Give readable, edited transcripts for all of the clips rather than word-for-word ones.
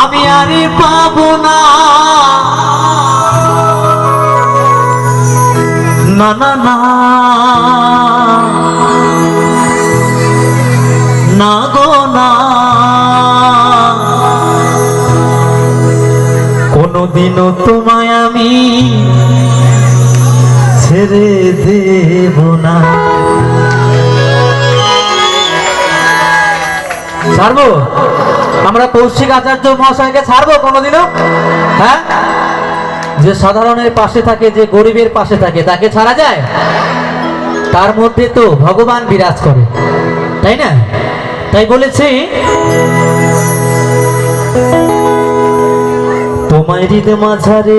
আমি আরে পাবো না না না না না গো না কোনদিনও তোমায় আমি ছেড়ে দেব না। ছাড়বো আমরা কৌশিক আচার্য মহাশয়কে ছাড়বো কোনোদিনও? হ্যাঁ, যে সাধারণের পাশে থাকে, যে গরিবের পাশে থাকে, তাকে ছাড়া যায়? তার মধ্যে তো ভগবান বিরাজ করে, তাই না? তাই বলেছি তোমায় হৃদয় মাঝারে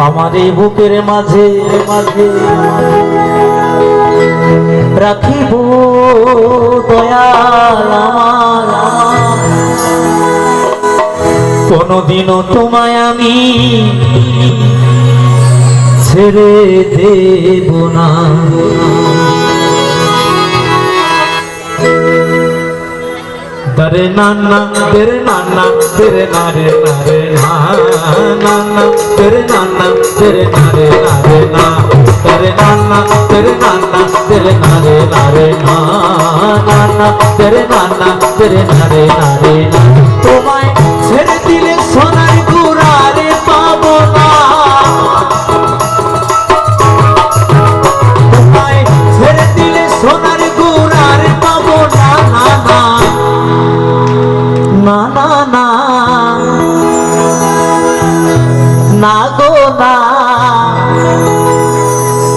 আমার এই বুকের মাঝে মাঝে রাখিব দয়াল আমার, কোনদিনও তোমায় আমি ছেড়ে দেব না। দরে নানা তেরে নানা তেরে নারে নারে না নানা তেরে নানা তেরে নারে নারে না তেরে নানা তেরে নানা তেরে নারে নারে না নানা তেরে নানা তেরে নারে নারে না। তোমায় ছেড়ে দিলে সোনার গুড়ারে পাবো না, তোমায় ছেড়ে দিলে সোনার গুড়ারে পাবো না না না না না গো না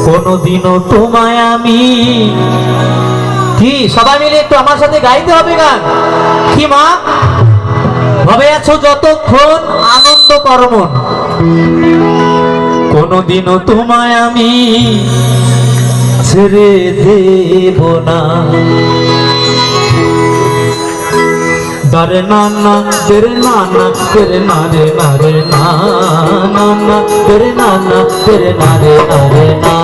কোনদিনও তোমায় আমি। কি সবাই মিলে একটু আমার সাথে গাইতে হবে গান? কি মা ভাবে আছো যতক্ষণ আনন্দ করমন, কোনদিনও তোমায় আমি ছেড়ে দেব না। দরে নানা তেরে নানা তেরে নারে নারে না নানা তেরে নানা তেরে নারে নারে না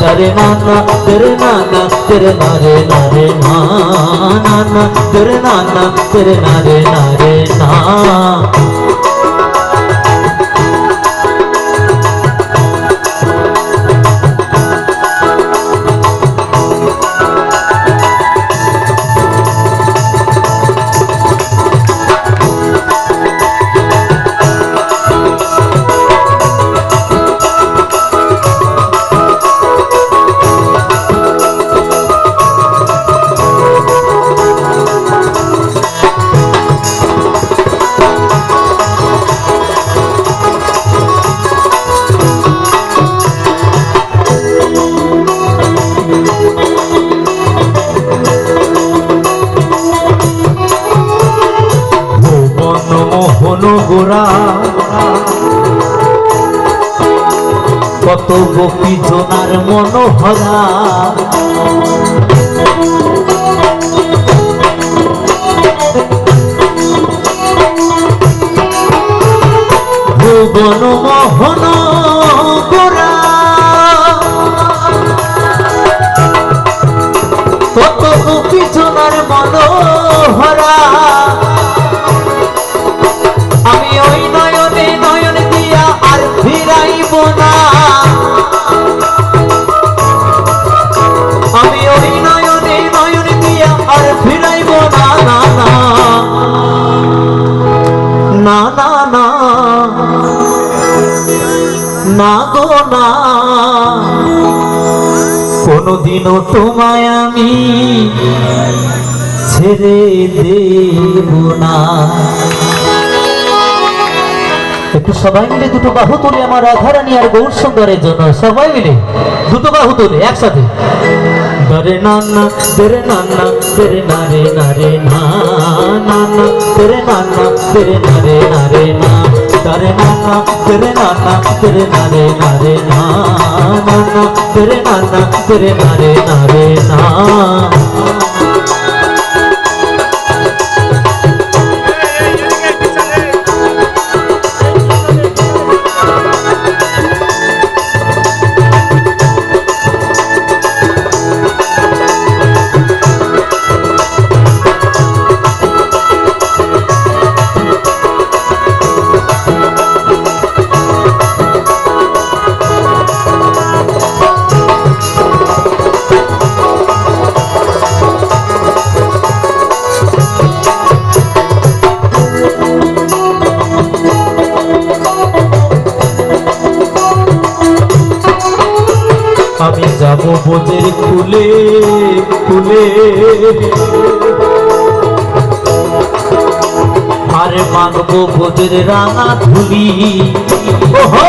দরে নানা তেরে নানা তেরে নারে নারে না নানা তেরে নানা তেরে নারে নারে না। গোরা কত গোপী জনার মনোহরা, ভুবন মোহন গোরা কত গোপী জনার মনোহরা। আমি ওই নয়নে নয়ন দিয়া আর ফিরাইব না, আমি ওই নয়নে নয়ন দিয়া আর ফিরাইব না না না না না না গো না কোনদিনও তোমায় আমি ছেড়ে দেব না। একটু সবাই মিলে দুটো বাহু তুলে আমার রাধারানী আর গৌর সুন্দরের জন্য সবাই মিলে দুটো বাহু তুলে একসাথে। দরে নানা তেরে নানা তেরে নারে নারে না নানা তেরে নানা তেরে নারে নারে না দরে নানা তেরে নানা তেরে নারে নারে না নানা তেরে নানা তেরে নারে নারে না। ফুলের ফুলে ফুলে আর মাগবো বোধের রাঙা ধুলি ওহো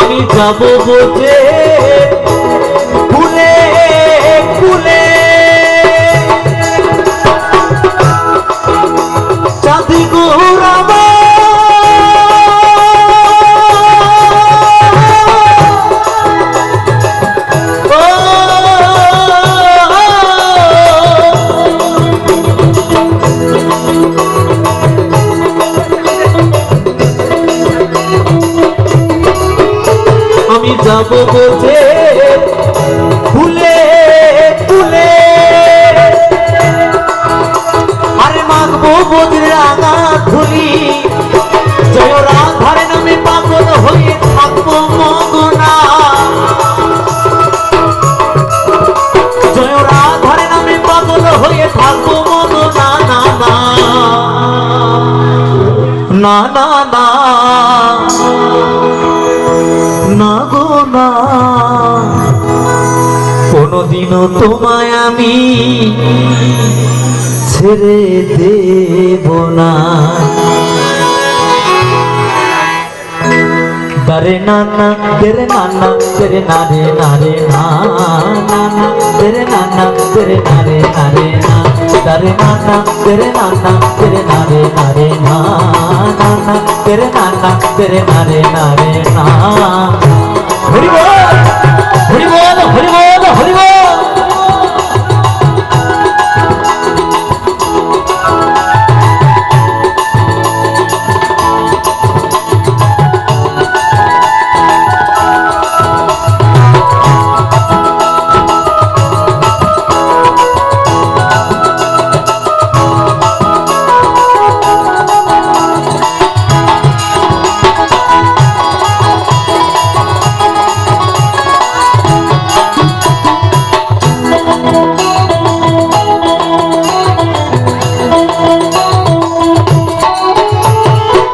আমি যাবো বোঝে ফুলে ফুলে চাঁদি গৌরামা আমি যাবো বোঝে ফুলে ফুলে আরে মাগবো বোঝের রাঙা ধুলি জয় রাধার নামে পাগল হয়ে থাকবো মগনা জয় রাধার নামে পাগল হয়ে থাকবো মগনা না না না না না না গো না কোনদিনও তোমায় আমি ছেড়ে দেব না দরে নানা তেরে নানা তেরে নারে নারে না নানা তেরে নানা তেরে নারে নারে না দরে নানা তেরে নানা তেরে নারে নারে না নানা তেরে নানা তেরে নারে নারে না হরি বল হরি বল হরি বল হরি বল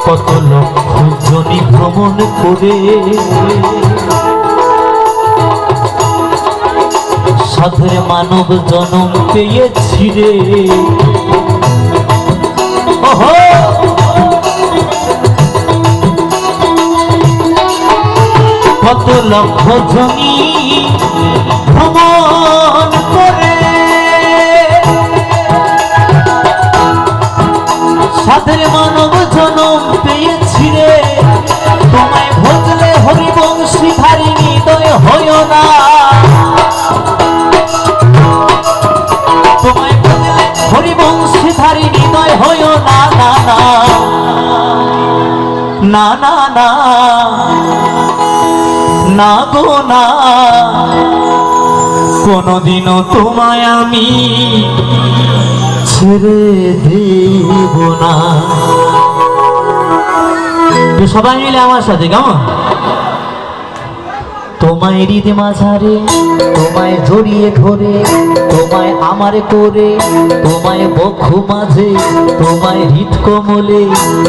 কত লক্ষ জনি ভ্রমণ করে সাধের মানব জনম পেয়েছি রে কত লক্ষ জনি ভ্রমণ করে সাধের মানব জনম পেয়েছি রে তোমায় ভজলে হরিবংশী ধারী হৃদয় হয় না তোমায় ভজলে হরিবংশী ধারী হৃদয় হয় না না না না না না গো না কোনদিনও তোমায় আমি ছেড়ে দেব না সবাই মিলে আমার সাথে কেমন তোমায় হৃদয় মাঝারে তোমায় জড়িয়ে ধরে তোমায় আমার করে তোমায় বক্ষ মাঝে তোমায় হৃদ কমলে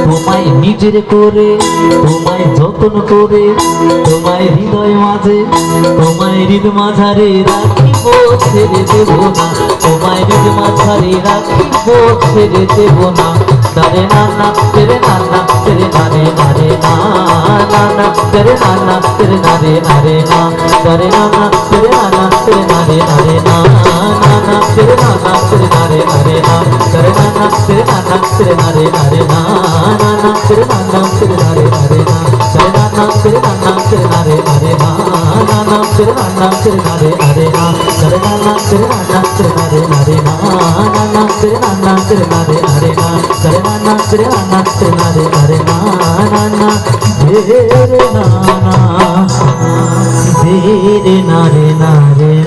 তোমায় নিজের করে তোমায় যত্ন করে তোমায় হৃদয় মাঝে তোমায় হৃদয় মাঝারে রাখিব ছেড়ে দেব না তোমায় হৃদয় মাঝারে রাখিব ছেড়ে দেব না তারে নানা তেরে নানা তেরে নারে নারে না নানা তেরে নানা তেরে নারে নারে না তারে নানা তেরে নানা তেরে নারে নারে না নানা তেরে নানা তেরে নারে নারে না তারে নানা তেরে নানা তেরে নারে নারে না নানা তেরে নানা তেরে নারে নারে না তারে নানা তেরে নানা তেরে নারে নারে না নানা তেরে নানা তেরে নারে নারে না তারে নানা তেরে নানা তেরে নারে নারে না নানা तेरे नाना तेरे नारे नारे ना तेरे नाना तेरे नाना तेरे नारे नारे ना नाना तेरे नाना तेरे नारे नारे